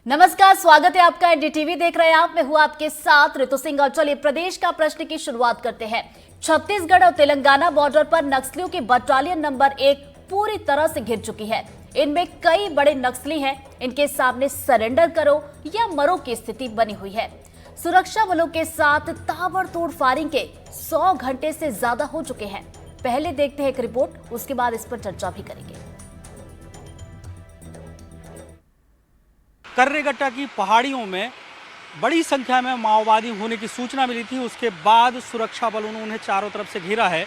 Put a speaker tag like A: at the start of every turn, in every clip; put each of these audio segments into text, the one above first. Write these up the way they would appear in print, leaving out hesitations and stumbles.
A: नमस्कार, स्वागत है आपका। एनडीटीवी देख रहे हैं आप। मैं हूं आपके साथ ऋतु सिंह। और चलिए प्रदेश का प्रश्न की शुरुआत करते हैं। छत्तीसगढ़ और तेलंगाना बॉर्डर पर नक्सलियों की बटालियन नंबर 1 पूरी तरह से घिर चुकी है। इनमें कई बड़े नक्सली हैं। इनके सामने सरेंडर करो या मरो की स्थिति बनी हुई है। सुरक्षा बलों के साथ ताबड़तोड़ फायरिंग के 100 घंटे से ज्यादा हो चुके हैं। पहले देखते हैं एक रिपोर्ट, उसके बाद इस पर चर्चा भी करेंगे।
B: कर्रेगट्टा की पहाड़ियों में बड़ी संख्या में माओवादी होने की सूचना मिली थी। उसके बाद सुरक्षा बलों ने उन्हें चारों तरफ से घेरा है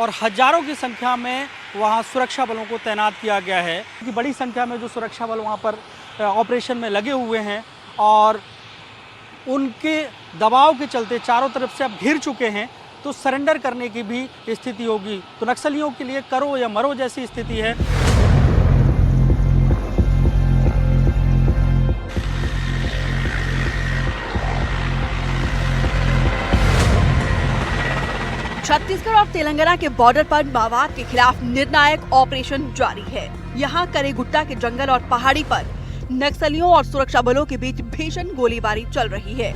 B: और हजारों की संख्या में वहां सुरक्षा बलों को तैनात किया गया है। कि बड़ी संख्या में जो सुरक्षा बल वहां पर ऑपरेशन में लगे हुए हैं और उनके दबाव के चलते चारों तरफ से अब घिर चुके हैं, तो सरेंडर करने की भी स्थिति होगी। तो नक्सलियों के लिए करो या मरो जैसी स्थिति है।
C: छत्तीसगढ़ और तेलंगाना के बॉर्डर पर माओवाद के खिलाफ निर्णायक ऑपरेशन जारी है। यहाँ करेगुट्टा के जंगल और पहाड़ी पर नक्सलियों और सुरक्षा बलों के बीच भीषण गोलीबारी चल रही है।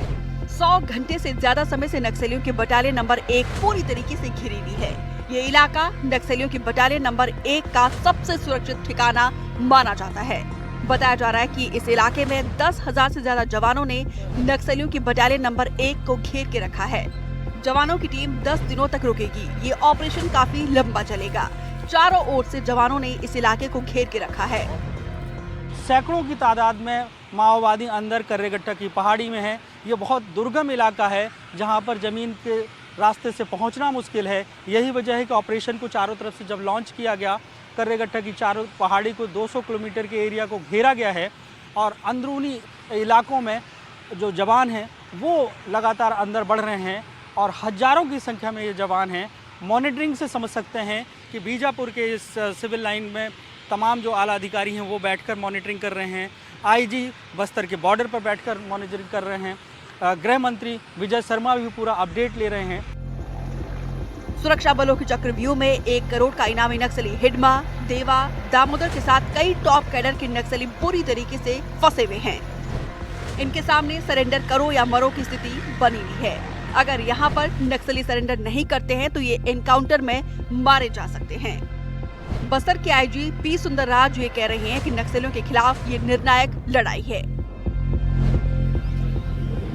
C: 100 घंटे से ज्यादा समय से नक्सलियों की बटालियन नंबर 1 पूरी तरीके से घिरी हुई है। ये इलाका नक्सलियों की बटालियन नंबर 1 का सबसे सुरक्षित ठिकाना माना जाता है। बताया जा रहा है कि इस इलाके में 10,000 से ज्यादा जवानों ने नक्सलियों की बटालियन नंबर 1 को घेर के रखा है। जवानों की टीम 10 दिनों तक रुकेगी। ये ऑपरेशन काफी लंबा चलेगा। चारों ओर से जवानों ने इस इलाके को घेर के रखा है।
B: सैकड़ों की तादाद में माओवादी अंदर कर्रेगट्टा की पहाड़ी में है। ये बहुत दुर्गम इलाका है जहां पर जमीन के रास्ते से पहुंचना मुश्किल है। यही वजह है कि ऑपरेशन को चारों तरफ से जब लॉन्च किया गया, कर्रेगट्टा की चारों पहाड़ी को 200 किलोमीटर के एरिया को घेरा गया है और अंदरूनी इलाकों में जो जवान हैं वो लगातार अंदर बढ़ रहे हैं और हजारों की संख्या में ये जवान हैं। मॉनिटरिंग से समझ सकते हैं कि बीजापुर के इस सिविल लाइन में तमाम जो आला अधिकारी हैं वो बैठकर मॉनिटरिंग कर रहे हैं। आईजी बस्तर के बॉर्डर पर बैठकर मॉनिटरिंग कर रहे हैं। गृह मंत्री विजय शर्मा भी पूरा अपडेट ले रहे हैं।
C: सुरक्षा बलों के चक्रव्यूह में 1 करोड़ का इनामी नक्सली हिडमा, देवा, दामोदर के साथ कई टॉप कैडर के नक्सली बुरी तरीके से फंसे हुए हैं। इनके सामने सरेंडर करो या मरो की स्थिति बनी हुई है। अगर यहाँ पर नक्सली सरेंडर नहीं करते हैं तो ये एनकाउंटर में मारे जा सकते हैं। बस्तर के आईजी पी सुंदरराज ये कह रहे हैं कि नक्सलियों के खिलाफ ये निर्णायक लड़ाई है।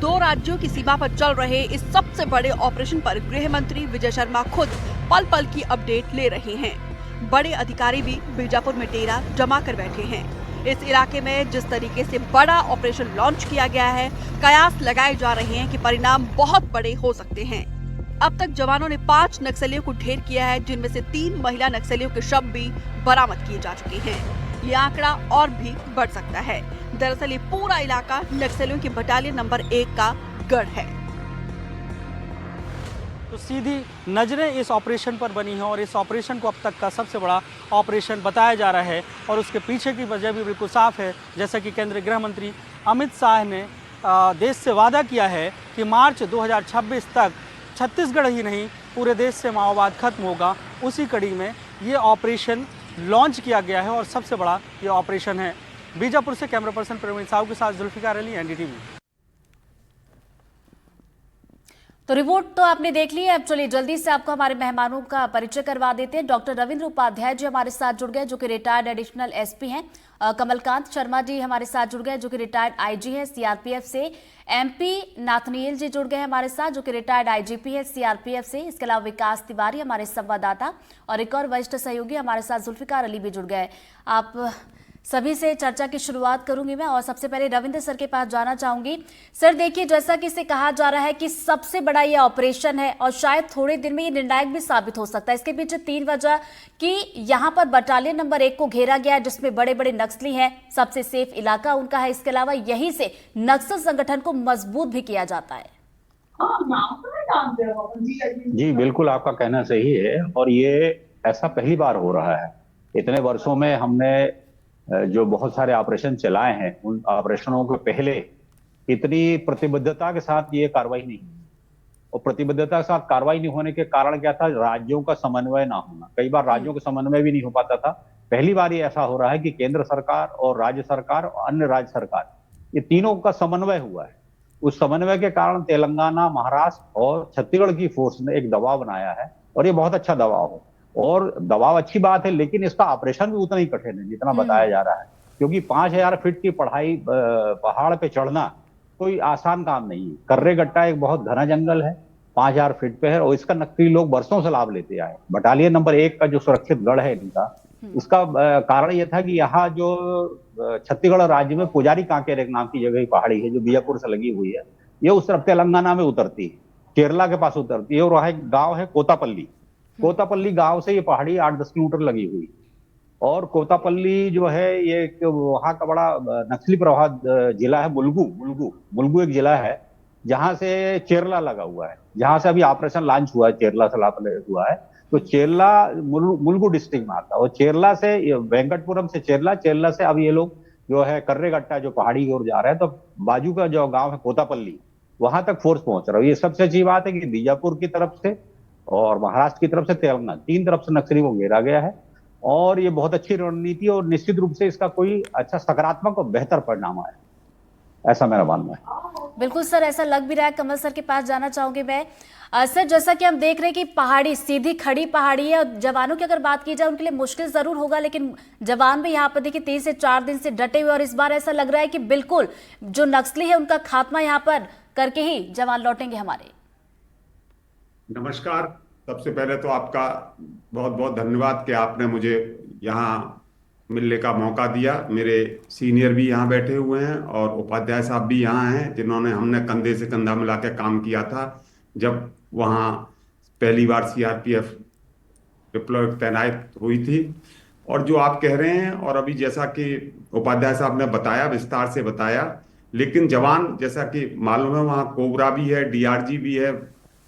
C: 2 राज्यों की सीमा पर चल रहे इस सबसे बड़े ऑपरेशन पर गृह मंत्री विजय शर्मा खुद पल पल की अपडेट ले रहे हैं। बड़े अधिकारी भी बीजापुर में डेरा जमा कर बैठे हैं। इस इलाके में जिस तरीके से बड़ा ऑपरेशन लॉन्च किया गया है, कयास लगाए जा रहे हैं कि परिणाम बहुत बड़े हो सकते हैं। अब तक जवानों ने 5 नक्सलियों को ढेर किया है, जिनमें से 3 महिला नक्सलियों के शव भी बरामद किए जा चुके हैं। ये आंकड़ा और भी बढ़ सकता है। दरअसल ये पूरा इलाका नक्सलियों की बटालियन नंबर 1 का गढ़ है।
B: तो सीधी नजरें इस ऑपरेशन पर बनी हैं और इस ऑपरेशन को अब तक का सबसे बड़ा ऑपरेशन बताया जा रहा है और उसके पीछे की वजह भी बिल्कुल साफ है। जैसा कि केंद्रीय गृह मंत्री अमित शाह ने देश से वादा किया है कि मार्च 2026 तक छत्तीसगढ़ ही नहीं पूरे देश से माओवाद खत्म होगा। उसी कड़ी में ये ऑपरेशन लॉन्च किया गया है और सबसे बड़ा ये ऑपरेशन है। बीजापुर से कैमरा पर्सन प्रवीण साहू के साथ जुल्फिकार अली, एनडीटीवी।
A: तो रिपोर्ट तो आपने देख ली है। अब चलिए जल्दी से आपको हमारे मेहमानों का परिचय करवा देते हैं। डॉक्टर रविंद्र उपाध्याय जी हमारे साथ जुड़ गए, जो कि रिटायर्ड एडिशनल एसपी हैं। कमलकांत शर्मा जी हमारे साथ जुड़ गए, जो कि रिटायर्ड आईजी हैं सीआरपीएफ से। एमपी नाथनियल जी जुड़ गए हमारे साथ, जो कि रिटायर्ड आईजीपी है सीआरपीएफ से। इसके अलावा विकास तिवारी हमारे संवाददाता और एक और वरिष्ठ सहयोगी हमारे साथ जुल्फिकार अली भी जुड़ गए। आप सभी से चर्चा की शुरुआत करूंगी मैं और सबसे पहले रविंद्र सर के पास जाना चाहूंगी। सर देखिए, जैसा कि इसे कहा जा रहा है कि सबसे बड़ा ये ऑपरेशन है और शायद थोड़े दिन में ये निर्णायक भी साबित हो सकता है। इसके पीछे 3 वजह कि यहाँ पर बटालियन नंबर 1 को घेरा गया है, जिसमें बड़े बड़े नक्सली हैं। सबसे सेफ इलाका उनका है। इसके अलावा यहीं से नक्सल संगठन को मजबूत भी किया जाता है।
D: जी बिल्कुल, आपका कहना सही है और ये ऐसा पहली बार हो रहा है। इतने वर्षों में हमने जो बहुत सारे ऑपरेशन चलाए हैं, उन ऑपरेशनों के पहले इतनी प्रतिबद्धता के साथ ये कार्रवाई नहीं हुई। और प्रतिबद्धता के साथ कार्रवाई नहीं होने के कारण क्या था? राज्यों का समन्वय ना होना। कई बार राज्यों का समन्वय भी नहीं हो पाता था। पहली बार ये ऐसा हो रहा है कि केंद्र सरकार और राज्य सरकार और अन्य राज्य सरकार ये तीनों का समन्वय हुआ है। उस समन्वय के कारण तेलंगाना, महाराष्ट्र और छत्तीसगढ़ की फोर्स ने एक दबाव बनाया है, और ये बहुत अच्छा दबाव है। और दबाव अच्छी बात है, लेकिन इसका ऑपरेशन भी उतना ही कठिन है जितना बताया जा रहा है, क्योंकि 5000 फीट की पहाड़ पे चढ़ना कोई आसान काम नहीं है। कर्रेगट्टा एक बहुत घना जंगल है, 5000 फीट पे है, और इसका नक्सली लोग बरसों से लाभ लेते आए। बटालियन नंबर 1 का जो सुरक्षित गढ़ है इनका, इसका कारण यह था कि यहाँ जो छत्तीसगढ़ राज्य में पुजारी कांकेर एक नाम की जगह की पहाड़ी है जो बीजापुर से लगी हुई है, ये उस तरफ तेलंगाना में उतरती है, केरला के पास उतरती है। और वहाँ एक गांव है कोतापल्ली, कोतापल्ली गांव से ये पहाड़ी 8-10 किलोमीटर लगी हुई। और कोतापल्ली जो है ये वहाँ का बड़ा नक्सली प्रभावित जिला है। मुलुगु एक जिला है जहां से चेरला लगा हुआ है, जहां से अभी ऑपरेशन लॉन्च हुआ है, चेरला से हुआ है। तो चेरला मुलुगु डिस्ट्रिक्ट में आता है, और चेरला से वेंकटपुरम से चेरला से अब ये लोग जो है कर्रेगट्टा जो पहाड़ी की ओर जा रहे हैं। तो बाजू का जो गांव है कोतापल्ली, वहां तक फोर्स पहुंच रहा है। ये सबसे अच्छी बात है कि बीजापुर की तरफ से और महाराष्ट्र की तरफ से तेलंगाना, 3 तरफ से नक्सली को घेरा गया है। और ये बहुत अच्छी रणनीति, और निश्चित रूप से इसका कोई अच्छा सकारात्मक और बेहतर परिणाम आया, ऐसा मेरा मानना है।
A: बिल्कुल सर, ऐसा लग भी रहा है। कमल सर के पास जाना चाहूंगी मैं। सर, जैसा कि हम देख रहे हैं कि पहाड़ी सीधी खड़ी पहाड़ी है, और जवानों की अगर बात की जाए उनके लिए मुश्किल जरूर होगा, लेकिन जवान भी यहाँ पर देखिए 3 से 4 दिन से डटे हुए, और इस बार ऐसा लग रहा है कि बिल्कुल जो नक्सली है उनका खात्मा यहाँ पर करके ही जवान लौटेंगे हमारे।
E: नमस्कार। सबसे पहले तो आपका बहुत बहुत धन्यवाद कि आपने मुझे यहाँ मिलने का मौका दिया। मेरे सीनियर भी यहाँ बैठे हुए हैं और उपाध्याय साहब भी यहाँ हैं, जिन्होंने हमने कंधे से कंधा मिला के काम किया था जब वहाँ पहली बार सीआरपीएफ डिप्लॉय तैनात हुई थी। और जो आप कह रहे हैं, और अभी जैसा कि उपाध्याय साहब ने बताया, विस्तार से बताया, लेकिन जवान जैसा कि मालूम है वहाँ कोबरा भी है, डीआरजी भी है,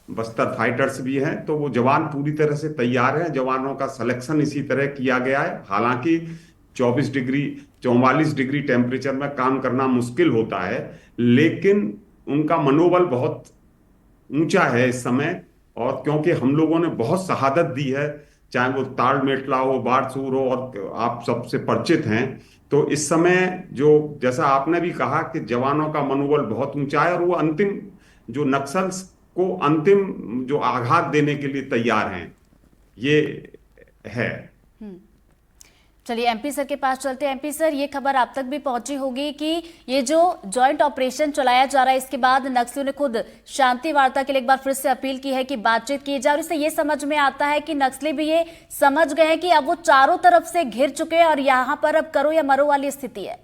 E: बस्तर फाइटर्स भी हैं, तो वो जवान पूरी तरह से तैयार हैं। जवानों का सिलेक्शन इसी तरह किया गया है। हालांकि 44 डिग्री टेम्परेचर में काम करना मुश्किल होता है, लेकिन उनका मनोबल बहुत ऊंचा है इस समय। और क्योंकि हम लोगों ने बहुत शहादत दी है, चाहे वो ताड़ मेटला हो, बारसूर हो, और आप सबसे परिचित हैं, तो इस समय जो जैसा आपने भी कहा कि जवानों का मनोबल बहुत ऊंचा है, और वो अंतिम जो नक्सल को अंतिम जो आघात देने के लिए तैयार हैं, ये है।
A: चलिए एमपी सर के पास चलते हैं। एमपी सर, ये खबर आप तक भी पहुंची होगी कि ये जो जॉइंट ऑपरेशन चलाया जा रहा है, इसके बाद नक्सलियों ने खुद शांति वार्ता के लिए एक बार फिर से अपील की है कि बातचीत की जाए। और इससे ये समझ में आता है कि नक्सली भी ये समझ गए हैं कि अब वो चारों तरफ से घिर चुके हैं और यहाँ पर अब करो या मरो वाली स्थिति है।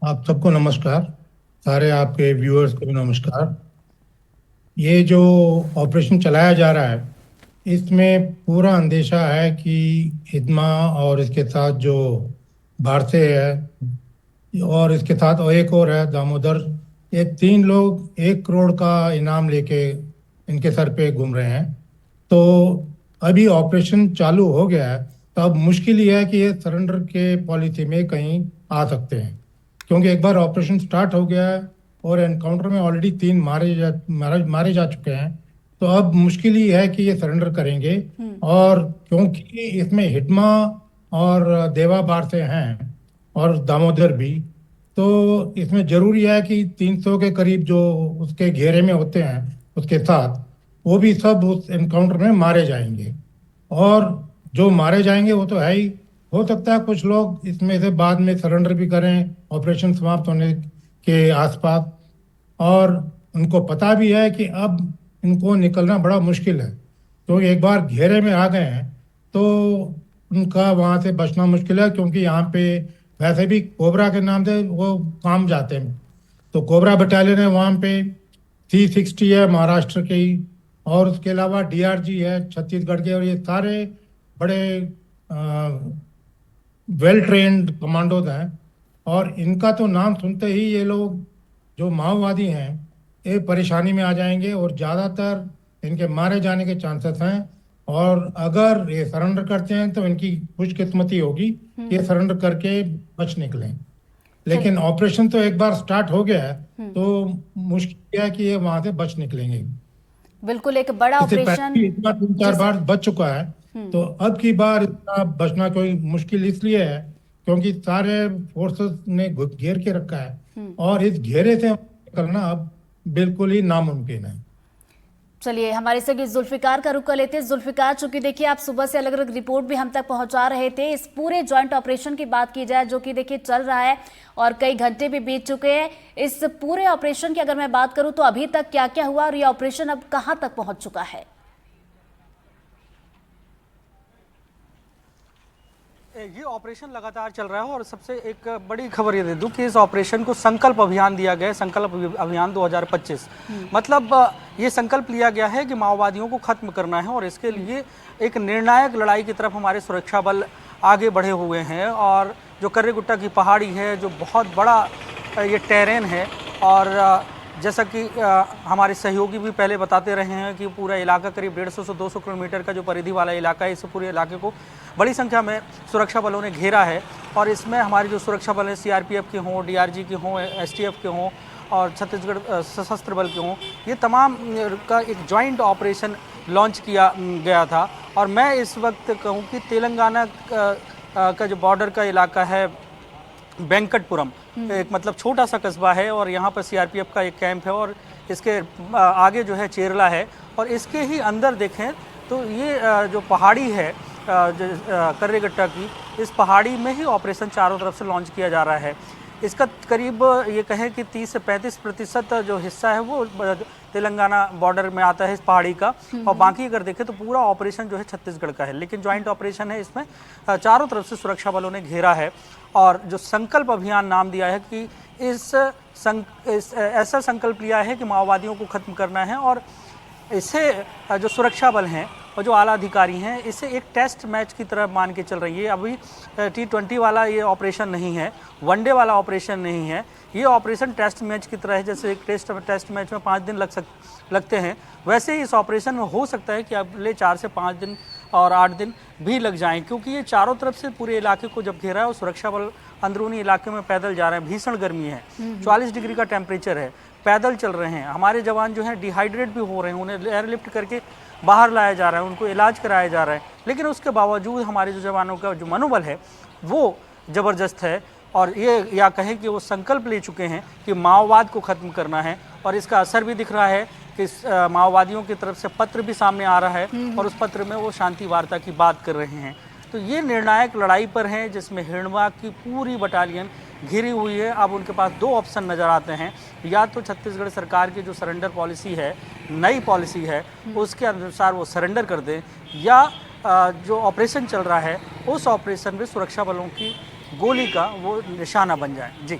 F: आप सबको नमस्कार, सारे आपके व्यूअर्स को भी नमस्कार। ये जो ऑपरेशन चलाया जा रहा है, इसमें पूरा अंदेशा है कि हिदमा और इसके साथ जो बारसे है और इसके साथ एक और है दामोदर, ये 3 लोग 1 करोड़ का इनाम लेके इनके सर पे घूम रहे हैं। तो अभी ऑपरेशन चालू हो गया है, तो अब मुश्किल ये है कि ये सरेंडर के पॉलिसी में कहीं आ सकते हैं, क्योंकि एक बार ऑपरेशन स्टार्ट हो गया है और एनकाउंटर में ऑलरेडी 3 मारे जा चुके हैं। तो अब मुश्किल ही है कि ये सरेंडर करेंगे। और क्योंकि इसमें हिडमा और देवा बारसे हैं और दामोदर भी, तो इसमें जरूरी है कि 300 के करीब जो उसके घेरे में होते हैं उसके साथ, वो भी सब उस एनकाउंटर में मारे जाएंगे। और जो मारे जाएंगे वो तो है ही, हो सकता है कुछ लोग इसमें से बाद में सरेंडर भी करें ऑपरेशन समाप्त होने के आसपास। और उनको पता भी है कि अब इनको निकलना बड़ा मुश्किल है, तो एक बार घेरे में आ गए हैं तो उनका वहाँ से बचना मुश्किल है, क्योंकि यहाँ पे वैसे भी कोबरा के नाम से वो काम जाते हैं। तो कोबरा बटालियन है वहाँ पे, C60 है महाराष्ट्र की, और उसके अलावा DRG है छत्तीसगढ़ के, और ये सारे बड़े वेल ट्रेन्ड कमांडोज हैं। और इनका तो नाम सुनते ही ये लोग जो माओवादी हैं ये परेशानी में आ जाएंगे, और ज़्यादातर इनके मारे जाने के चांसेस हैं। और अगर ये सरेंडर करते हैं तो इनकी खुशकिस्मती होगी, ये सरेंडर करके बच निकलें। लेकिन ऑपरेशन तो एक बार स्टार्ट हो गया है, तो मुश्किल है कि ये वहां से बच निकलेंगे।
A: बिल्कुल, एक बड़ा ऑपरेशन
F: 3-4 बार बच चुका है, तो अब की बार इसका बचना कोई मुश्किल इसलिए है क्योंकि सारे फोर्सेस ने घेर के रखा है और इस घेरे से निकलना अब बिल्कुल ही नामुमकिन है।
A: चलिए हमारे संग जुल्फिकार का रुख कर लेते हैं। जुल्फिकार, चूंकि देखिए आप सुबह से अलग अलग रिपोर्ट भी हम तक पहुंचा रहे थे, इस पूरे जॉइंट ऑपरेशन की बात की जाए जो कि देखिए चल रहा है और कई घंटे भी बीत चुके हैं, इस पूरे ऑपरेशन की अगर मैं बात करूं तो अभी तक क्या क्या हुआ और ये ऑपरेशन अब कहां तक पहुंच चुका है?
B: ये ऑपरेशन लगातार चल रहा है और सबसे एक बड़ी खबर ये दे दूं कि इस ऑपरेशन को संकल्प अभियान दिया गया है, संकल्प अभियान 2025। मतलब ये संकल्प लिया गया है कि माओवादियों को खत्म करना है और इसके लिए एक निर्णायक लड़ाई की तरफ हमारे सुरक्षा बल आगे बढ़े हुए हैं। और जो कर्रेगुट्टा की पहाड़ी है, जो बहुत बड़ा ये टेरेन है, और जैसा कि हमारे सहयोगी भी पहले बताते रहे हैं कि पूरा इलाका करीब 150 से 200 किलोमीटर का जो परिधि वाला इलाका है, इस पूरे इलाके को बड़ी संख्या में सुरक्षा बलों ने घेरा है। और इसमें हमारे जो सुरक्षा बल हैं, सीआरपीएफ के हों, डीआरजी के हों, एसटीएफ के हों और छत्तीसगढ़ सशस्त्र बल के हों, ये तमाम का एक जॉइंट ऑपरेशन लॉन्च किया गया था। और मैं इस वक्त कहूँ कि तेलंगाना का जो बॉर्डर का इलाका है वेंकटपुरम, एक मतलब छोटा सा कस्बा है और यहाँ पर सीआरपीएफ का एक कैंप है और इसके आगे जो है चेरला है। और इसके ही अंदर देखें तो ये जो पहाड़ी है कर्रेगट्टा की, इस पहाड़ी में ही ऑपरेशन चारों तरफ से लॉन्च किया जा रहा है। इसका करीब ये कहें कि 30 से 35% जो हिस्सा है वो तेलंगाना बॉर्डर में आता है इस पहाड़ी का, और बाकी अगर देखें तो पूरा ऑपरेशन जो है छत्तीसगढ़ का है। लेकिन जॉइंट ऑपरेशन है, इसमें चारों तरफ से सुरक्षा बलों ने घेरा है और जो संकल्प अभियान नाम दिया है कि ऐसा संकल्प लिया है कि माओवादियों को खत्म करना है। और इसे जो सुरक्षा बल हैं और जो आला अधिकारी हैं, इसे एक टेस्ट मैच की तरह मान के चल रही है। अभी T20 वाला ये ऑपरेशन नहीं है, वनडे वाला ऑपरेशन नहीं है, ये ऑपरेशन टेस्ट मैच की तरह है। जैसे एक टेस्ट मैच में 5 दिन लगते हैं, वैसे ही इस ऑपरेशन में हो सकता है कि अगले 4 से 5 दिन और 8 दिन भी लग जाएं, क्योंकि ये चारों तरफ से पूरे इलाके को जब घेरा है और सुरक्षा बल अंदरूनी इलाके में पैदल जा रहे हैं। भीषण गर्मी है, 44 डिग्री का टेम्परेचर है, पैदल चल रहे हैं। हमारे जवान जो हैं डिहाइड्रेट भी हो रहे हैं, उन्हें एयरलिफ्ट करके बाहर लाया जा रहा है, उनको इलाज कराया जा रहा है। लेकिन उसके बावजूद हमारे जो जवानों का जो मनोबल है वो ज़बरदस्त है और ये या कहें कि वो संकल्प ले चुके हैं कि माओवाद को ख़त्म करना है। और इसका असर भी दिख रहा है कि माओवादियों की तरफ से पत्र भी सामने आ रहा है और उस पत्र में वो शांति वार्ता की बात कर रहे हैं। तो ये निर्णायक लड़ाई पर हैं जिसमें हिड़वा की पूरी बटालियन घिरी हुई है। अब उनके पास 2 ऑप्शन नज़र आते हैं, या तो छत्तीसगढ़ सरकार की जो सरेंडर पॉलिसी है, नई पॉलिसी है, उसके अनुसार वो सरेंडर कर दें, या जो ऑपरेशन चल रहा है उस ऑपरेशन में सुरक्षा बलों की गोली का वो निशाना बन जाए। जी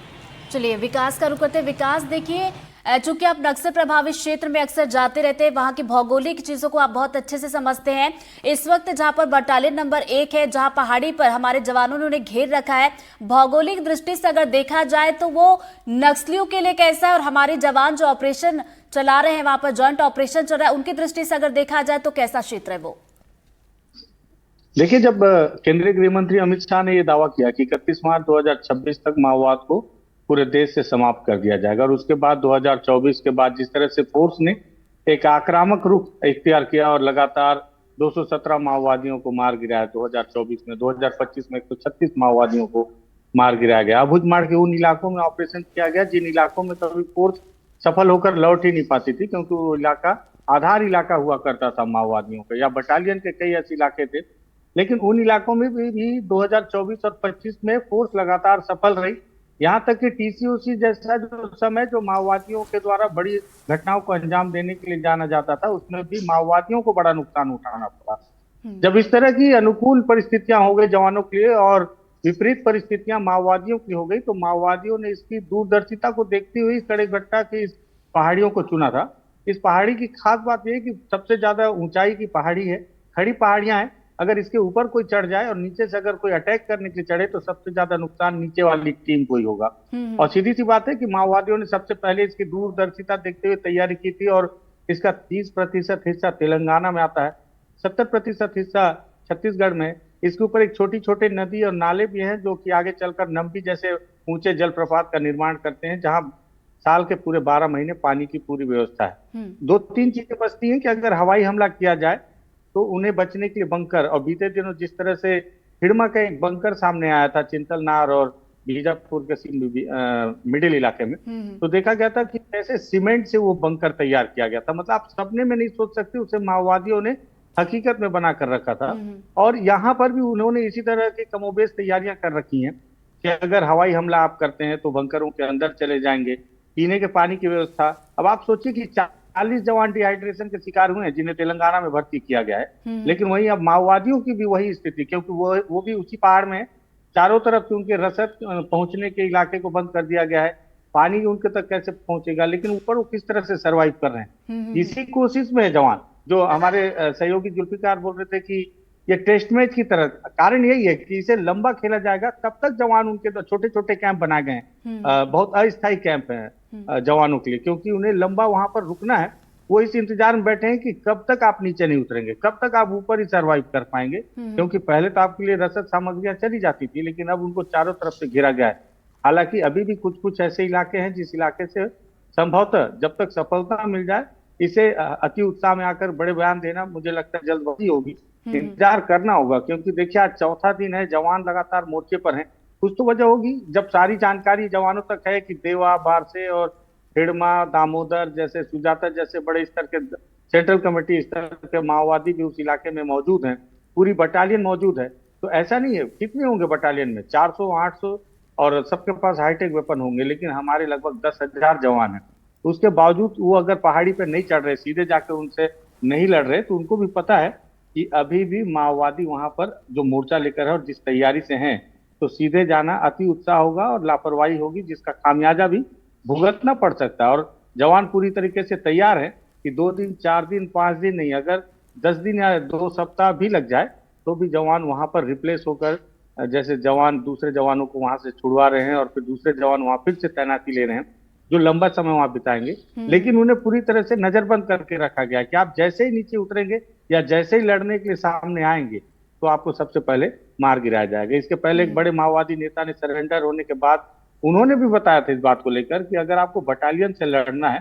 A: चलिए विकास का रुख करते हैं। विकास, देखिए चूंकि आप नक्सल प्रभावित क्षेत्र में अक्सर जाते रहते हैं, वहां की भौगोलिक चीजों को आप बहुत अच्छे से समझते हैं। इस वक्त जहां पर बटालियन नंबर 1 है, जहां पहाड़ी पर हमारे जवानों ने उन्हें घेर रखा है, भौगोलिक दृष्टि से अगर देखा जाए तो वो नक्सलियों के लिए कैसा है, और हमारे जवान जो ऑपरेशन चला रहे हैं वहां पर जॉइंट ऑपरेशन चल रहा है, उनकी दृष्टि से अगर देखा जाए तो कैसा क्षेत्र है वो?
G: देखिए, जब केंद्रीय गृह मंत्री अमित शाह ने यह दावा किया कि 31 मार्च 2026 तक माओवाद को पूरे देश से समाप्त कर दिया जाएगा, और उसके बाद 2024 के बाद जिस तरह से फोर्स ने एक आक्रामक रुख इख्तियार किया और लगातार 217 माओवादियों को मार गिराया 2024 में, 2025 में 136 माओवादियों को मार गिराया गया। अबुझमाड़ के उन इलाकों में ऑपरेशन किया गया जिन इलाकों में कभी फोर्स सफल होकर लौट ही नहीं पाती थी, क्योंकि वो इलाका आधार इलाका हुआ करता था माओवादियों का, या बटालियन के कई ऐसे इलाके थे। लेकिन उन इलाकों में भी 2024 और 25 में फोर्स लगातार सफल रही। यहाँ तक कि TCOC जैसा जो समय जो माओवादियों के द्वारा बड़ी घटनाओं को अंजाम देने के लिए जाना जाता था, उसमें भी माओवादियों को बड़ा नुकसान उठाना पड़ा। जब इस तरह की अनुकूल परिस्थितियां हो गई जवानों के लिए और विपरीत परिस्थितियां माओवादियों की हो गई, तो माओवादियों ने इसकी दूरदर्शिता को देखते हुए कर्रेगट्टा की इस पहाड़ियों को चुना था। इस पहाड़ी की खास बात यह है कि सबसे ज्यादा ऊंचाई की पहाड़ी है, खड़ी पहाड़ियां हैं। अगर इसके ऊपर कोई चढ़ जाए और नीचे से अगर कोई अटैक करने के लिए चढ़े तो सबसे ज्यादा नुकसान नीचे वाली टीम को ही होगा। और सीधी सी बात है कि माओवादियों ने सबसे पहले इसकी दूरदर्शिता देखते हुए तैयारी की थी, और इसका 30% हिस्सा तेलंगाना में आता है, 70% हिस्सा छत्तीसगढ़ में। इसके ऊपर एक छोटी नदी और नाले भी हैं जो कि आगे चलकर नम्बी जैसे ऊंचे जलप्रपात का निर्माण करते हैं, जहां साल के पूरे 12 महीने पानी की पूरी व्यवस्था है। 2-3 चीजें बचती हैं कि अगर हवाई हमला किया जाए तो उन्हें बचने के लिए बंकर, और बीते दिनों जिस तरह से हिड़मा का एक बंकर सामने आया था चिंतलनार और बीजापुर के मिडिल इलाके में। तो देखा गया था कि कैसे सीमेंट से वो बंकर तैयार किया गया था। मतलब आप सपने में नहीं सोच सकते, उसे माओवादियों ने हकीकत में बना कर रखा था। और यहाँ पर भी उन्होंने इसी तरह की कमोबेश तैयारियां कर रखी हैं कि अगर हवाई हमला आप करते हैं तो बंकरों के अंदर चले जाएंगे। पीने के पानी की व्यवस्था, अब आप सोचिए कि 40 जवान डिहाइड्रेशन के शिकार हुए हैं जिन्हें तेलंगाना में भर्ती किया गया है। लेकिन वहीं अब माओवादियों की भी वही स्थिति, क्योंकि वो भी उसी पहाड़ में चारों तरफ से उनके रसद पहुंचने के इलाके को बंद कर दिया गया है। पानी उनके तक कैसे पहुंचेगा, लेकिन ऊपर वो किस तरह से सरवाइव कर रहे हैं, इसी कोशिश में है जवान। जो हमारे सहयोगी जुल्फिकार बोल रहे थे कि ये टेस्ट मैच की तरह, कारण यही है कि इसे लंबा खेला जाएगा। तब तक जवान उनके तो छोटे छोटे कैंप बनाए गए हैं, बहुत अस्थायी कैंप है जवानों के लिए, क्योंकि उन्हें लंबा वहां पर रुकना है। वो इस इंतजार में बैठे हैं कि कब तक आप नीचे नहीं उतरेंगे, कब तक आप ऊपर ही सरवाइव कर पाएंगे। क्योंकि पहले तो आपके लिए रसद सामग्रियां चली जाती थी, लेकिन अब उनको चारों तरफ से घिरा गया है। हालांकि अभी भी कुछ कुछ ऐसे इलाके हैं जिस इलाके से संभवतः जब तक सफलता मिल जाए, इसे अति उत्साह में आकर बड़े बयान देना मुझे लगता है जल्दबाजी होगी। इंतजार करना होगा, क्योंकि देखिए आज चौथा दिन है, जवान लगातार मोर्चे पर हैं। कुछ तो वजह होगी, जब सारी जानकारी जवानों तक है कि देवा, बारसे और हिड़मा, दामोदर जैसे, सुजाता जैसे बड़े स्तर के सेंट्रल कमेटी स्तर के माओवादी भी उस इलाके में मौजूद हैं, पूरी बटालियन मौजूद है। तो ऐसा नहीं है, कितने होंगे बटालियन में, 400 800, और सबके पास हाईटेक वेपन होंगे, लेकिन हमारे लगभग 10,000 जवान हैं। उसके बावजूद वो अगर पहाड़ी पर नहीं चढ़ रहे, सीधे जाकर उनसे नहीं लड़ रहे, तो उनको भी पता है कि अभी भी माओवादी वहां पर जो मोर्चा लेकर है और जिस तैयारी से हैं, तो सीधे जाना अति उत्साह होगा और लापरवाही होगी, जिसका खामियाजा भी भुगतना पड़ सकता है। और जवान पूरी तरीके से तैयार है कि 2 दिन 4 दिन 5 दिन नहीं, अगर 10 दिन या 2 सप्ताह भी लग जाए तो भी जवान वहां पर रिप्लेस होकर, जैसे जवान दूसरे जवानों को वहां से छुड़वा रहे हैं और फिर दूसरे जवान वहां फिर से तैनाती ले रहे हैं, जो लंबा समय वहां बिताएंगे। लेकिन उन्हें पूरी तरह से नजरबंद करके रखा गया है कि आप जैसे ही नीचे उतरेंगे या जैसे ही लड़ने के लिए सामने आएंगे तो आपको सबसे पहले मार गिराया जाएगा। इसके पहले एक बड़े माओवादी नेता ने सरेंडर होने के बाद उन्होंने भी बताया था इस बात को लेकर कि अगर आपको बटालियन से लड़ना है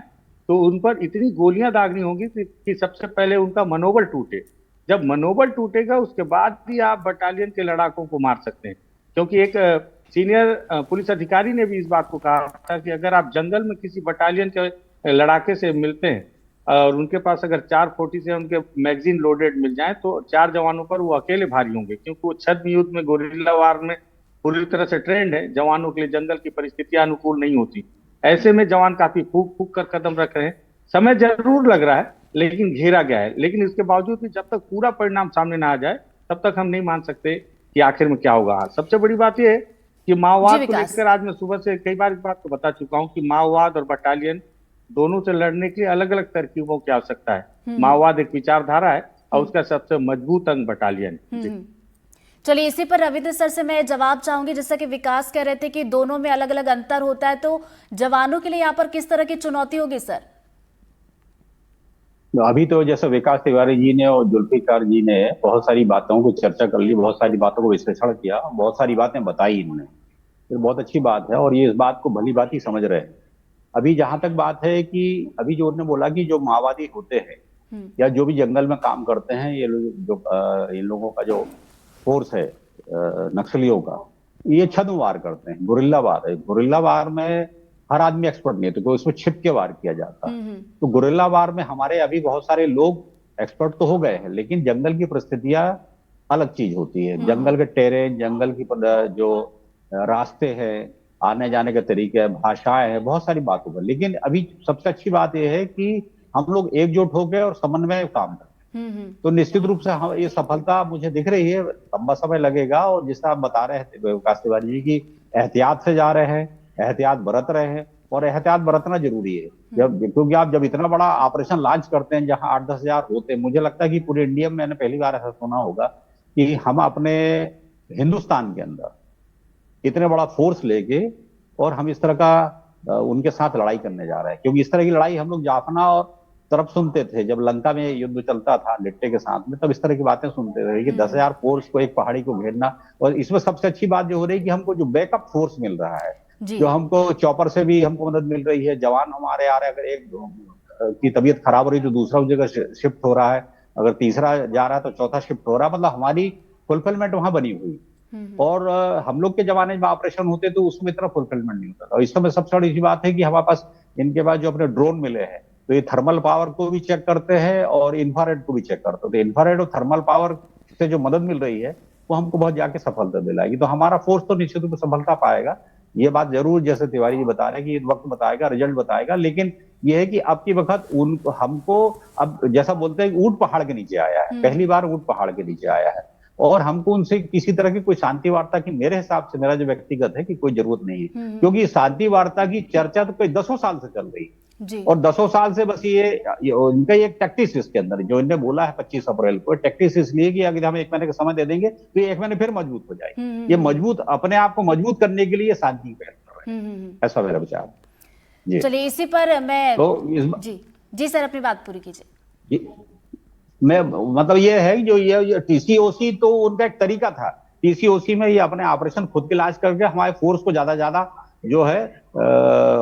G: तो उन पर इतनी गोलियां दागनी होगी कि सबसे पहले उनका मनोबल टूटे। जब मनोबल टूटेगा उसके बाद भी आप बटालियन के लड़ाकों को मार सकते हैं। क्योंकि एक सीनियर पुलिस अधिकारी ने भी इस बात को कहा था कि अगर आप जंगल में किसी बटालियन के लड़ाके से मिलते हैं और उनके पास अगर 440 से उनके मैगजीन लोडेड मिल जाए तो 4 जवानों पर वो अकेले भारी होंगे, क्योंकि वो छद्म युद्ध में, गोरिल्ला वार में पूरी तरह से ट्रेंड है। जवानों के लिए जंगल की परिस्थितियां अनुकूल नहीं होती। ऐसे में जवान काफी फूक फूक कर कदम रख रहे हैं। समय जरूर लग रहा है, लेकिन घेरा गया है। लेकिन इसके बावजूद भी जब तक पूरा परिणाम सामने ना आ जाए तब तक हम नहीं मान सकते कि आखिर में क्या होगा। सबसे बड़ी बात यह है कि माओवाद को लेकर आज मैं सुबह से कई बार इस बात को बता चुका हूं कि माओवाद और बटालियन दोनों से लड़ने के लिए अलग अलग तरकीबों की आवश्यकता है। माओवाद एक विचारधारा है और उसका सबसे मजबूत अंग बटालियन।
A: चलिए, इसी पर रविंद्र सर से मैं जवाब चाहूंगी। जैसा कि विकास कह रहे थे कि दोनों में अलग अलग अंतर होता है, तो जवानों के लिए यहाँ पर किस तरह की चुनौती होगी सर?
D: अभी तो जैसे विकास तिवारी जी ने और जुल्फिकार जी ने बहुत सारी बातों को चर्चा कर ली, बहुत सारी बातों को विश्लेषण किया, बहुत सारी बातें बताई इन्होंने। ये बहुत अच्छी बात है और ये इस बात को भली बात ही समझ रहे हैं। अभी जहां तक बात है कि अभी जो उन्होंने बोला कि जो माओवादी होते हैं या जो भी जंगल में काम करते हैं, ये लोग जो इन लोगों का जो फोर्स है नक्सलियों का, ये छद्म वार करते हैं, गुरिल्ला वार है। गुरिल्ला वार में हर आदमी एक्सपर्ट नहीं है, तो उसमें छिप के वार किया जाता है। तो गुरिल्ला वार में हमारे अभी बहुत सारे लोग एक्सपर्ट तो हो गए हैं, लेकिन जंगल की परिस्थितियां अलग चीज होती है। जंगल के टेरेन, जंगल की जो रास्ते हैं, आने जाने के तरीके, भाषाएं हैं, बहुत सारी बातों पर। लेकिन अभी सबसे अच्छी बात यह है कि हम लोग एकजुट हो गए और समन्वय काम कर, तो निश्चित रूप से हम ये सफलता मुझे दिख रही है। लंबा समय लगेगा और जिसका आप बता रहे थे विकास तिवारी जी की एहतियात से जा रहे हैं, एहतियात बरत रहे हैं, और एहतियात बरतना जरूरी है। क्योंकि आप जब इतना बड़ा ऑपरेशन लॉन्च करते हैं जहां 8-10 हजार होते हैं, मुझे लगता है कि पूरे इंडिया में मैंने पहली बार ऐसा सुना होगा कि हम अपने हिंदुस्तान के अंदर इतने बड़ा फोर्स लेके और हम इस तरह का उनके साथ लड़ाई करने जा रहे हैं। क्योंकि इस तरह की लड़ाई हम लोग जाफना और तरफ सुनते थे, जब लंका में युद्ध चलता था लिट्टे के साथ में, तब इस तरह की बातें सुनते थे कि 10,000 फोर्स को एक पहाड़ी को घेरना। और इसमें सबसे अच्छी बात जो हो रही है कि हमको जो बैकअप फोर्स मिल रहा है, जो हमको चॉपर से भी हमको मदद मिल रही है, जवान हमारे आ रहे, अगर एक की तबीयत खराब हो रही तो दूसरा उस जगह शिफ्ट हो रहा है, अगर तीसरा जा रहा है तो चौथा शिफ्ट हो रहा है। मतलब हमारी फुलफिलमेंट वहां बनी हुई। और हम लोग के जमाने में ऑपरेशन होते तो उसमें इतना फुलफिलमेंट नहीं होता था। और इस समय सबसे बड़ी बात है कि हमारे पास इनके पास जो अपने ड्रोन मिले हैं, तो ये थर्मल पावर को भी चेक करते हैं और इंफ्रारेड को भी चेक करते हैं। तो इंफ्रारेड और थर्मल पावर से जो मदद मिल रही है वो हमको बहुत जाके सफलता दिलाएगी। तो हमारा फोर्स तो निश्चित रूप से सफलता पाएगा, ये बात जरूर, जैसे तिवारी जी बता रहे हैं कि वक्त बताएगा, रिजल्ट बताएगा। लेकिन ये है कि अब की वक्त उनको हमको अब जैसा बोलते हैं ऊंट पहाड़ के नीचे आया है, पहली बार ऊंट पहाड़ के नीचे आया है, और हमको उनसे किसी तरह की कोई शांति वार्ता की, मेरे हिसाब से, मेरा जो व्यक्तिगत है, कि कोई जरूरत नहीं है। क्योंकि शांति वार्ता की चर्चा तो कोई 10 साल से चल रही है
A: जी।
D: और 10 साल से बस ये उनका एक टैक्टिस इसके अंदर जो इन्होंने बोला है 25 अप्रैल को, टैक्टिस इसलिए कि अगर हम 1 महीने का समय दे देंगे तो ये 1 महीने फिर मजबूत हो जाएगी। ये मजबूत, अपने आप को मजबूत करने के लिए शांति पहल कर रहे हैं, ऐसा मेरा विचार जी।
A: चलिए इसी पर मैं
D: तो
A: जी सर अपनी बात पूरी कीजिए।
D: मैं मतलब ये है जो ये टीसीओसी तो उनका एक तरीका था। टीसीओसी में ये अपने ऑपरेशन खुद के इलाज करके हमारे फोर्स को ज्यादा जो है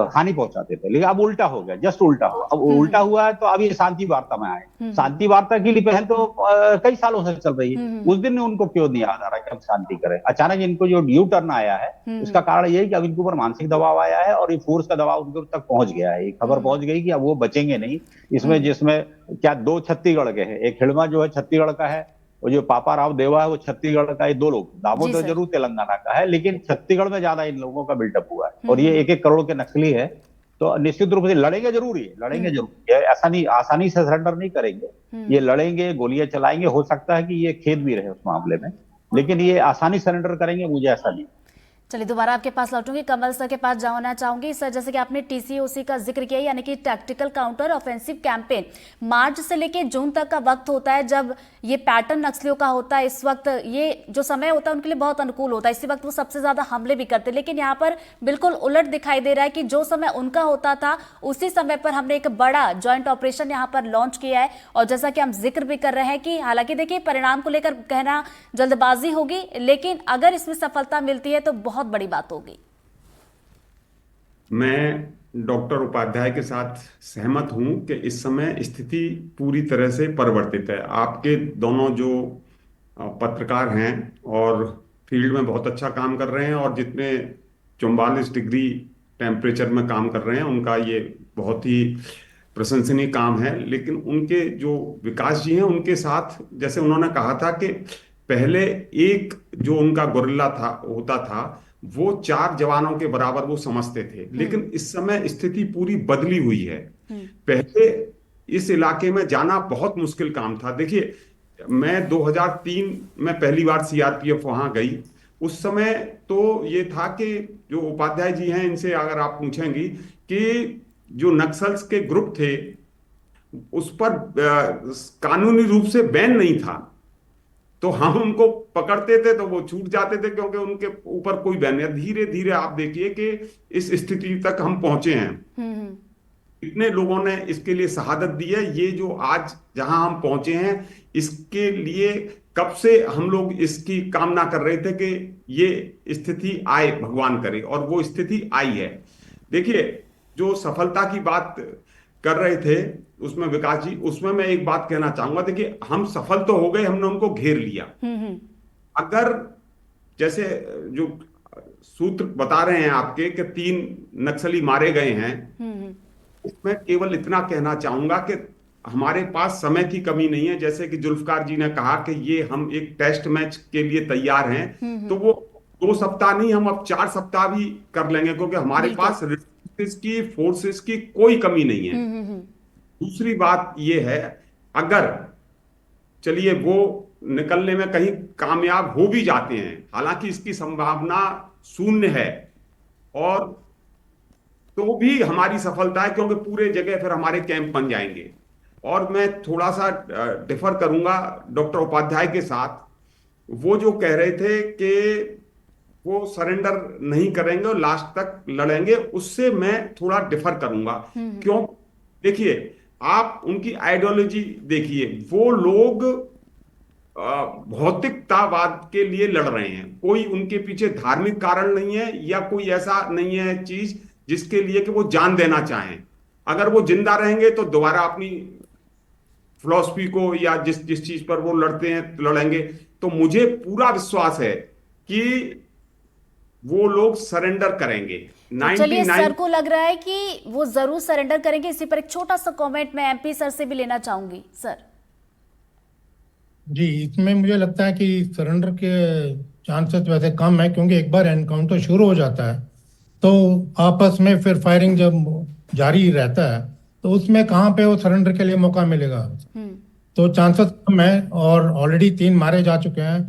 D: हानि पहुंचाते थे, लेकिन अब उल्टा हो गया, जस्ट उल्टा हुआ। अब उल्टा हुआ है तो अब ये शांति वार्ता में आए। शांति वार्ता की पहल तो कई सालों से चल रही है। उस दिन उनको क्यों नहीं याद आ रहा कि हम शांति करें? अचानक इनको जो न्यू टर्न आया है उसका कारण ये है कि अब इनके ऊपर मानसिक दबाव आया है और ये फोर्स का दबाव उनके तक पहुंच गया है। खबर पहुंच गई कि अब वो बचेंगे नहीं इसमें, जिसमें क्या 2 छत्तीसगढ़ के हैं, एक हिड़मा जो है छत्तीसगढ़ का है, और जो पापा राव देवा है वो छत्तीसगढ़ का है। 2 लोग, दामोदर जरूर तेलंगाना का है, लेकिन छत्तीसगढ़ में ज्यादा इन लोगों का बिल्डअप हुआ है और ये 1-1 करोड़ के नक्सली है। तो निश्चित रूप से लड़ेंगे जरूर, ये लड़ेंगे जरूर, ऐसा नहीं, आसानी से सरेंडर नहीं करेंगे, ये लड़ेंगे, गोलियां चलाएंगे। हो सकता है कि ये खेद भी रहे उस मामले में, लेकिन ये आसानी सरेंडर करेंगे, मुझे ऐसा नहीं।
A: चलिए दोबारा आपके पास लौटूंगी, कमल सर के पास जाना चाहूंगी। सर जैसे कि आपने टीसीओसी का जिक्र किया, यानी कि टैक्टिकल काउंटर ऑफेंसिव कैंपेन, मार्च से लेकर जून तक का वक्त होता है जब ये पैटर्न नक्सलियों का होता है। इस वक्त ये जो समय होता है उनके लिए बहुत अनुकूल होता है, इसी वक्त वो सबसे ज्यादा हमले भी करते हैं। लेकिन यहाँ पर बिल्कुल उलट दिखाई दे रहा है कि जो समय उनका होता था उसी समय पर हमने एक बड़ा ज्वाइंट ऑपरेशन यहाँ पर लॉन्च किया है। और जैसा कि हम जिक्र भी कर रहे हैं कि हालांकि देखिए परिणाम को लेकर कहना जल्दबाजी होगी, लेकिन अगर इसमें सफलता मिलती है तो बहुत बड़ी बात होगी।
E: मैं डॉक्टर उपाध्याय के साथ सहमत हूं कि इस समय स्थिति पूरी तरह से परिवर्तित है। आपके दोनों जो पत्रकार हैं और फील्ड में बहुत अच्छा काम कर रहे हैं और जितने 44 डिग्री टेम्परेचर में काम कर रहे हैं, उनका ये बहुत ही प्रशंसनीय काम है। लेकिन उनके जो विकास जी हैं, उनके साथ जैसे उन्होंने कहा था कि पहले एक जो उनका गोरिल्ला था होता था वो 4 जवानों के बराबर वो समझते थे, लेकिन इस समय स्थिति पूरी बदली हुई है। पहले इस इलाके में जाना बहुत मुश्किल काम था। देखिए, मैं 2003 में पहली बार सीआरपीएफ वहां गई। उस समय तो ये था कि जो उपाध्याय जी हैं, इनसे अगर आप पूछेंगी कि जो नक्सल्स के ग्रुप थे उस पर कानूनी रूप से बैन नहीं था, तो हम उनको पकड़ते थे तो वो छूट जाते थे क्योंकि उनके ऊपर कोई बैन नहीं। धीरे धीरे आप देखिए कि इस स्थिति तक हम पहुंचे हैं। इतने लोगों ने इसके लिए शहादत दी है। ये जो आज जहां हम पहुंचे हैं, इसके लिए कब से हम लोग इसकी कामना कर रहे थे कि ये स्थिति आए, भगवान करे, और वो स्थिति आई है। देखिए, जो सफलता की बात कर रहे थे उसमें विकास जी, उसमें मैं एक बात कहना चाहूंगा। देखिए, हम सफल तो हो गए, हमने उनको घेर लिया। अगर जैसे जो सूत्र बता रहे हैं आपके कि 3 नक्सली मारे गए हैं, इसमें केवल इतना कहना चाहूंगा कि हमारे पास समय की कमी नहीं है। जैसे कि जुल्फकार जी ने कहा कि ये हम एक टेस्ट मैच के लिए तैयार हैं, तो वो 2 सप्ताह नहीं, हम अब 4 सप्ताह भी कर लेंगे, क्योंकि हमारे पास रिसोर्सेज की, फोर्सेस की कोई कमी नहीं है। दूसरी बात ये है, अगर चलिए वो निकलने में कहीं कामयाब हो भी जाते हैं, हालांकि इसकी संभावना 0 है, और तो भी हमारी सफलता है, क्योंकि पूरे जगह फिर हमारे कैंप बन जाएंगे। और मैं थोड़ा सा डिफर करूंगा डॉक्टर उपाध्याय के साथ। वो जो कह रहे थे कि वो सरेंडर नहीं करेंगे और लास्ट तक लड़ेंगे, उससे मैं थोड़ा डिफर करूंगा। क्यों? देखिए, आप उनकी आइडियोलॉजी देखिए। वो लोग भौतिकतावाद के लिए लड़ रहे हैं, कोई उनके पीछे धार्मिक कारण नहीं है या कोई ऐसा नहीं है चीज जिसके लिए कि वो जान देना चाहें। अगर वो जिंदा रहेंगे तो दोबारा अपनी फिलॉसफी को या जिस चीज पर वो लड़ते हैं लड़ेंगे। तो मुझे पूरा विश्वास है कि वो लोग सरेंडर करेंगे।
A: तो चलिए,
E: 99
A: सर को लग रहा है कि वो जरूर सरेंडर करेंगे। इसी पर एक छोटा सा कमेंट मैं एमपी सर से भी लेना चाहूंगी। सर
F: जी, इसमें मुझे लगता है कि सरेंडर के चांसेस वैसे कम है, क्योंकि एक बार एनकाउंटर शुरू हो जाता है तो आपस में फिर फायरिंग जब जारी रहता है तो उसमें कहाँ पे वो सरेंडर के लिए मौका मिलेगा। तो चांसेस कम है, और ऑलरेडी 3 मारे जा चुके हैं।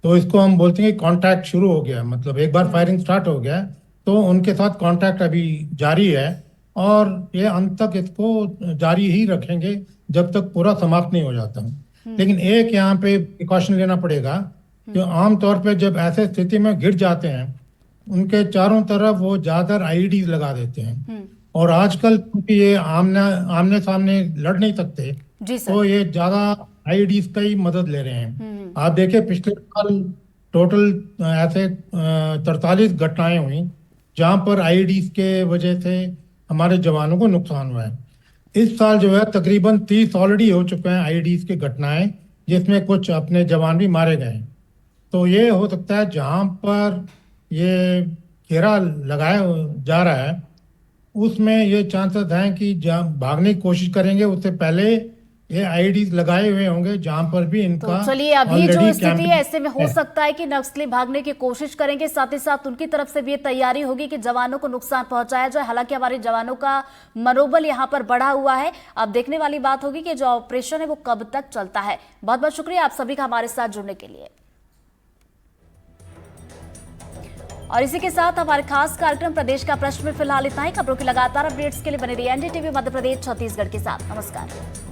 F: तो इसको हम बोलते हैं कि कांटेक्ट शुरू हो गया, मतलब एक बार फायरिंग स्टार्ट हो गया तो उनके साथ कांटेक्ट अभी जारी है, और ये अंत तक इसको जारी ही रखेंगे जब तक पूरा समाप्त नहीं हो जाता। लेकिन एक यहाँ पे प्रिकॉशन लेना पड़ेगा कि आमतौर पे जब ऐसे स्थिति में गिर जाते हैं उनके चारों तरफ वो ज्यादा आईईडी लगा देते हैं, और आजकल क्योंकि ये आमने सामने लड़ नहीं सकते
A: जी सर।
F: तो ये ज्यादा आईईडी का ही मदद ले रहे हैं। आप देखिए पिछले साल टोटल ऐसे 43 घटनाएं हुई जहां पर आईईडी के वजह से हमारे जवानों को नुकसान हुआ है। इस साल जो है तकरीबन 30 ऑलरेडी हो चुके हैं आईईडी की घटनाएं, जिसमें कुछ अपने जवान भी मारे गए हैं। तो ये हो सकता है जहां पर ये घेरा लगाया जा रहा है उसमें ये चांसेस हैं कि जहाँ भागने की कोशिश करेंगे उससे पहले ये आईडी लगाए हुए होंगे जहां पर भी इनका।
A: तो चलिए, अभी जो
F: already
A: स्थिति
F: camping
A: है ऐसे में हो सकता है कि नक्सली भागने की कोशिश करेंगे, साथ ही साथ उनकी तरफ से भी ये तैयारी होगी कि जवानों को नुकसान पहुंचाया जाए। हालांकि हमारे जवानों का मनोबल यहाँ पर बढ़ा हुआ है। अब देखने वाली बात होगी कि जो ऑपरेशन है वो कब तक चलता है। बहुत बहुत शुक्रिया आप सभी का हमारे साथ जुड़ने के लिए। और इसी के साथ हमारे खास कार्यक्रम प्रदेश का प्रश्न में फिलहाल इतना ही। खबरों की लगातार अपडेट्स के लिए बने रहिए एनडीटीवी मध्य प्रदेश छत्तीसगढ़ के साथ। नमस्कार।